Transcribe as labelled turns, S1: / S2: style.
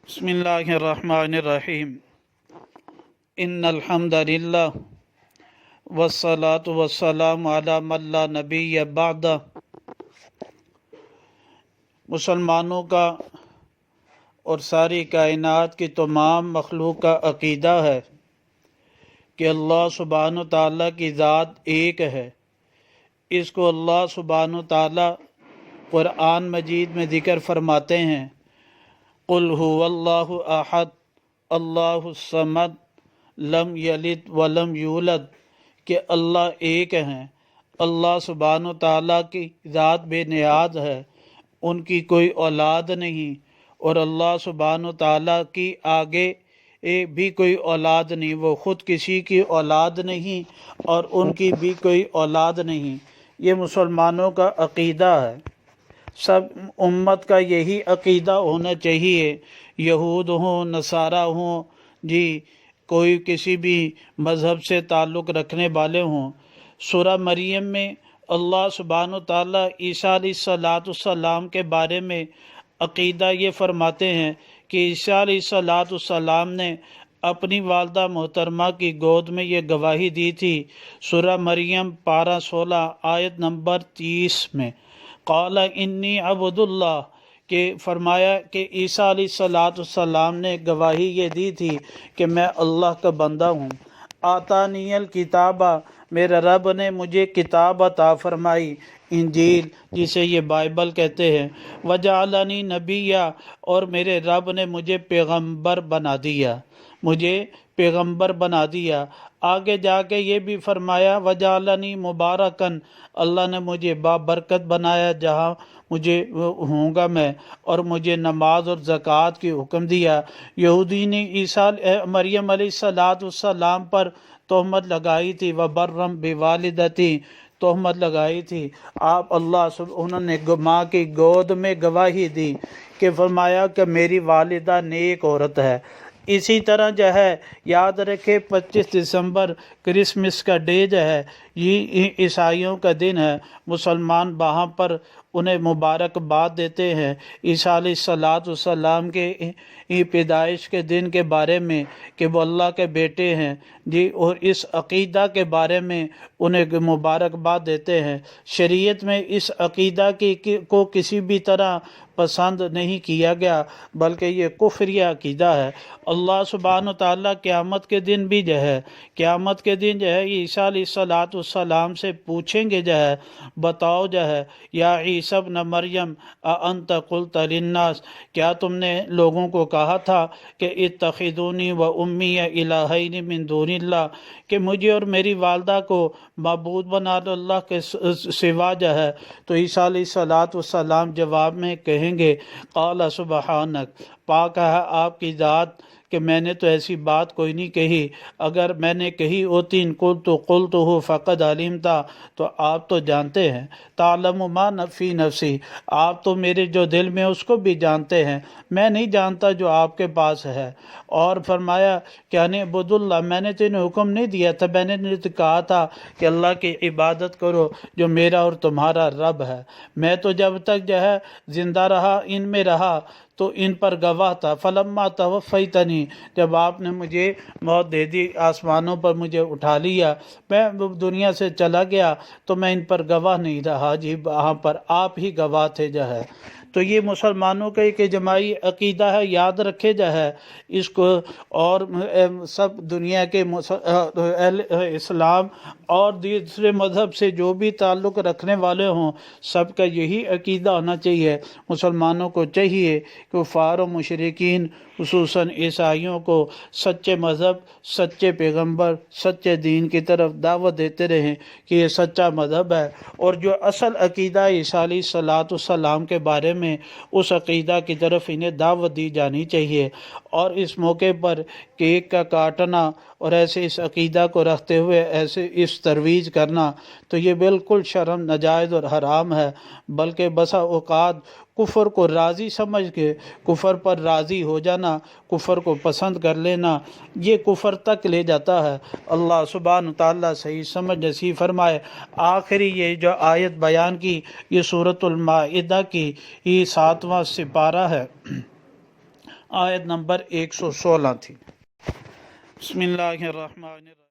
S1: بسم اللہ الرحمن الرحیم ان الحمد للہ والصلاة والسلام علی من لا نبی بعد۔ مسلمانوں کا اور ساری کائنات کی تمام مخلوق کا عقیدہ ہے کہ اللہ سبحانہ و تعالیٰ کی ذات ایک ہے۔ اس کو اللہ سبحانہ و تعالیٰ قرآن مجید میں ذکر فرماتے ہیں، قل هو اللہ احد اللہ الصمد لم یلد ولم یولد، کہ اللہ ایک ہیں۔ اللہ سبحانہ و تعالیٰ کی ذات بے نیاز ہے، ان کی کوئی اولاد نہیں، اور اللہ سبحانہ و تعالیٰ کی آگے بھی کوئی اولاد نہیں، وہ خود کسی کی اولاد نہیں اور ان کی بھی کوئی اولاد نہیں۔ یہ مسلمانوں کا عقیدہ ہے، سب امت کا یہی عقیدہ ہونا چاہیے، یہود ہوں نصارہ ہوں، کوئی کسی بھی مذہب سے تعلق رکھنے والے ہوں۔ سورہ مریم میں اللہ سبحانہ وتعالیٰ عیسیٰ علیہ السلام کے بارے میں عقیدہ یہ فرماتے ہیں کہ عیسیٰ علیہ السلام نے اپنی والدہ محترمہ کی گود میں یہ گواہی دی تھی، سورہ مریم پارہ 16 آیت نمبر 30 میں، قال انی عبد اللہ، کہ فرمایا کہ عیسیٰ علیہ السلام نے گواہی یہ دی تھی کہ میں اللہ کا بندہ ہوں۔ آتانی الکتابہ، میرے رب نے مجھے کتاب عطا فرمائی، انجیل جسے یہ بائبل کہتے ہیں، وجعلنی نبیہ، اور میرے رب نے مجھے پیغمبر بنا دیا، مجھے پیغمبر بنا دیا۔ آگے جا کے یہ بھی فرمایا وجعلنی مبارکن، اللہ نے مجھے بابرکت بنایا جہاں مجھے ہوں گا میں، اور مجھے نماز اور زکوٰۃ کی حکم دیا۔ یہودی نے عیسیٰ مریم علیہ السلام پر تہمت لگائی تھی، وبرم بوالدتی، تہمت لگائی تھی۔ انہوں نے ماں کی گود میں گواہی دی کہ فرمایا کہ میری والدہ نیک عورت ہے۔ اسی طرح یاد رکھے 25 دسمبر کرسمس کا ڈے یہ عیسائیوں کا دن ہے، مسلمان وہاں پر انہیں مبارکباد دیتے ہیں عیسیٰ علیہ السلام کے پیدائش کے دن کے بارے میں کہ وہ اللہ کے بیٹے ہیں، اور اس عقیدہ کے بارے میں انہیں مبارکباد دیتے ہیں۔ شریعت میں اس عقیدہ کو کسی بھی طرح پسند نہیں کیا گیا، بلکہ یہ کفری عقیدہ ہے۔ اللہ سبحانہ وتعالیٰ قیامت کے دن بھی قیامت کے دن عیسیٰ علیہ السلام سے پوچھیں گے بتاؤ یا عیسیٰ ابن مریم اانت قلت للناس، کیا تم نے لوگوں کو کہا تھا کہ اتخذونی و امی الہین من دون اللہ، کہ مجھے اور میری والدہ کو معبود بنا لو اللہ کے سوا تو عیسیٰ علیہ السلام جواب میں کہیں گے قال سبحانک، پاک ہے آپ کی ذات کہ میں نے تو ایسی بات کوئی نہیں کہی، اگر میں نے کہی ہوتی قلتہ فقد علمتا، تو آپ تو جانتے ہیں، تعلم ما فی نفسی، آپ تو میرے جو دل میں اس کو بھی جانتے ہیں، میں نہیں جانتا جو آپ کے پاس ہے۔ اور فرمایا کہ اعبد اللہ، میں نے تو انہیں حکم نہیں دیا تھا، میں نے تو کہا تھا کہ اللہ کی عبادت کرو جو میرا اور تمہارا رب ہے۔ میں تو جب تک زندہ رہا ان میں رہا تو ان پر گواہ تھا، فلما توفیتنی، جب آپ نے مجھے موت دے دی، آسمانوں پر مجھے اٹھا لیا، میں دنیا سے چلا گیا تو میں ان پر گواہ نہیں رہا، وہاں پر آپ ہی گواہ تھے تو یہ مسلمانوں کا ایک اجماعی عقیدہ ہے، یاد رکھے اس کو، اور سب دنیا کے اہل اسلام اور دوسرے مذہب سے جو بھی تعلق رکھنے والے ہوں، سب کا یہی عقیدہ ہونا چاہیے۔ مسلمانوں کو چاہیے کہ کفار و مشرکین خصوصاً عیسائیوں کو سچے مذہب، سچے پیغمبر، سچے دین کی طرف دعوت دیتے رہیں کہ یہ سچا مذہب ہے، اور جو اصل عقیدہ عیسیٰ علیہ السلام کے بارے میں اس عقیدہ کی طرف انہیں دعوت دی جانی چاہیے۔ اور اس موقع پر کیک کا کاٹنا اور ایسے اس عقیدہ کو رکھتے ہوئے ایسے اس ترویج کرنا تو یہ بالکل شرم ناجائز اور حرام ہے، بلکہ بسا اوقات کفر کو راضی سمجھ کے کفر پر راضی ہو جانا، کفر کو پسند کر لینا، یہ کفر تک لے جاتا ہے۔ اللہ سبحانہ تعالیٰ صحیح سمجھ نصیب فرمائے۔ آخری یہ جو آیت بیان کی، یہ سورۃ المائدہ کی یہ 7واں سپارہ ہے۔ آیت نمبر 116 تھی۔ بسم اللہ الرحمن الرحیم۔